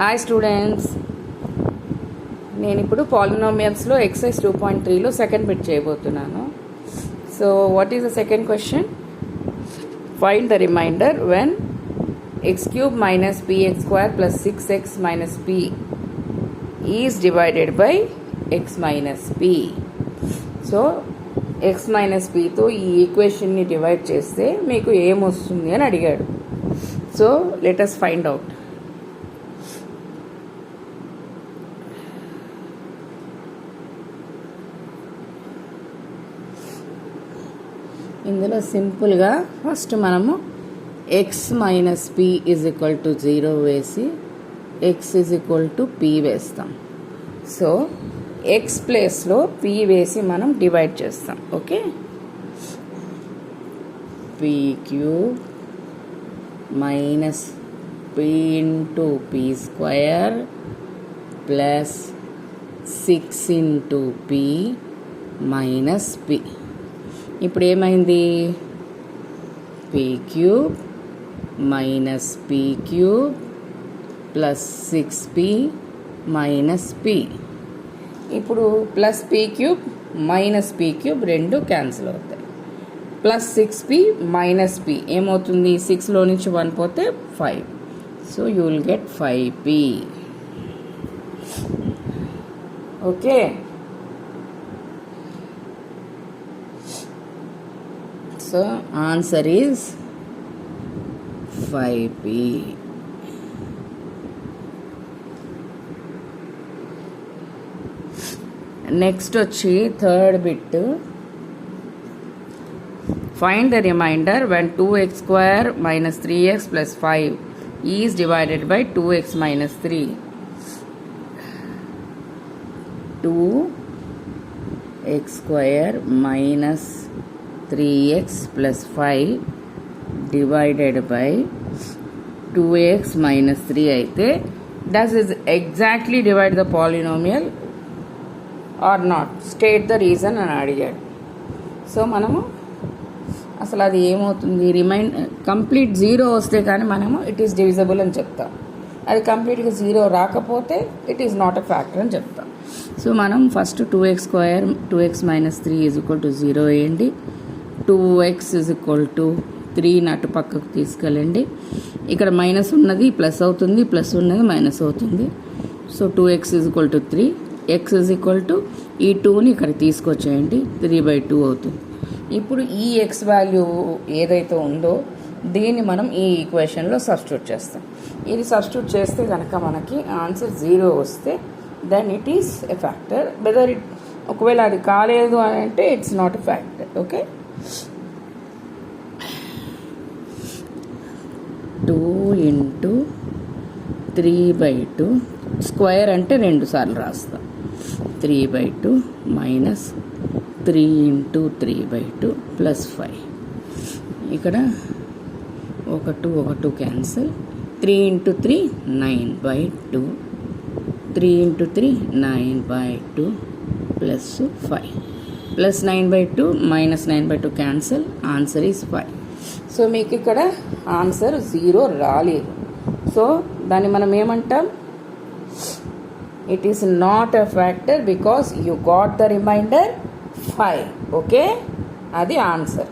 Hi students, నేను ఇప్పుడు పాలినామియల్స్లో ఎక్సైజ్ 2.3లో సెకండ్ బిట్ చేయబోతున్నాను. So what is the second question? Find the remainder when x³ - px² + 6x - p is divided by x - p. So x - pతో ఈ ఈక్వేషన్ని divide చేస్తే మీకు ఏమొస్తుంది అని అడిగాడు. So let us find out. ఇందులో సింపుల్గా ఫస్ట్ మనము x - p = 0 వేసి x = p వేస్తాం. సో x ప్లేస్లో p వేసి మనం డివైడ్ చేస్తాం. Okay, p³ - p × p² plus 6 × p - p. ఇప్పుడు ఏమైంది? p³ - p³ plus 6p - p. ఇప్పుడు ప్లస్ p³ - p³ రెండు క్యాన్సిల్ అవుతాయి. ప్లస్ 6p - p ఏమవుతుంది? 6లో నుంచి 1 పోతే 5. So you will get 5p. Okay, so answer is 5p. Next వచ్చి third bit. Find the remainder when 2x² - 3x + 5 is divided by 2x - 3. 2x² - 3x + 5 divided by 2x - 3 అయితే does is exactly divide the polynomial or not? State the reason అని అడిగాడు. So మనము అసలు అది ఏమవుతుంది? Complete 0 వస్తే కానీ మనము ఇట్ ఈస్ డివిజబుల్ అని చెప్తాం. అది కంప్లీట్గా 0 రాకపోతే it is not a factor అని చెప్తాం. సో మనం ఫస్ట్ 2x² 2x - 3 = 0 వేయండి. 2x = 3 అటు పక్కకు తీసుకెళ్ళండి. ఇక్కడ మైనస్ ఉన్నది ప్లస్ అవుతుంది, ప్లస్ ఉన్నది మైనస్ అవుతుంది. సో 2x = 3, x ఈ 2ని ఇక్కడ తీసుకొచ్చేయండి, 3/2 అవుతుంది. ఇప్పుడు ఈ x వాల్యూ ఏదైతే ఉందో దీన్ని మనం ఈ ఈక్వేషన్లో సబ్స్టిట్యూట్ చేస్తాం. ఇది సబ్స్టిట్యూట్ చేస్తే కనుక మనకి ఆన్సర్ 0 వస్తే then it is a factor. Whether ఒకవేళ అది కాలేదు అని అంటే it's not a factor. Okay, 2 × 3/2 square అంటే 2 సార్లు రాస్తాం. 3/2 - 3 × 3/2 ప్లస్ 5. ఇక్కడ 1 cancel. 3 × 3 9/2. 3 × 3 9/2 plus 5 plus 9/2 -9/2 cancel. Answer is 5. So మీకు ఇక్కడ ఆన్సర్ 0 రాలేదు. సో దాన్ని మనం ఏమంటాం? It is not a factor because you got the remainder 5. Okay, అది ఆన్సర్.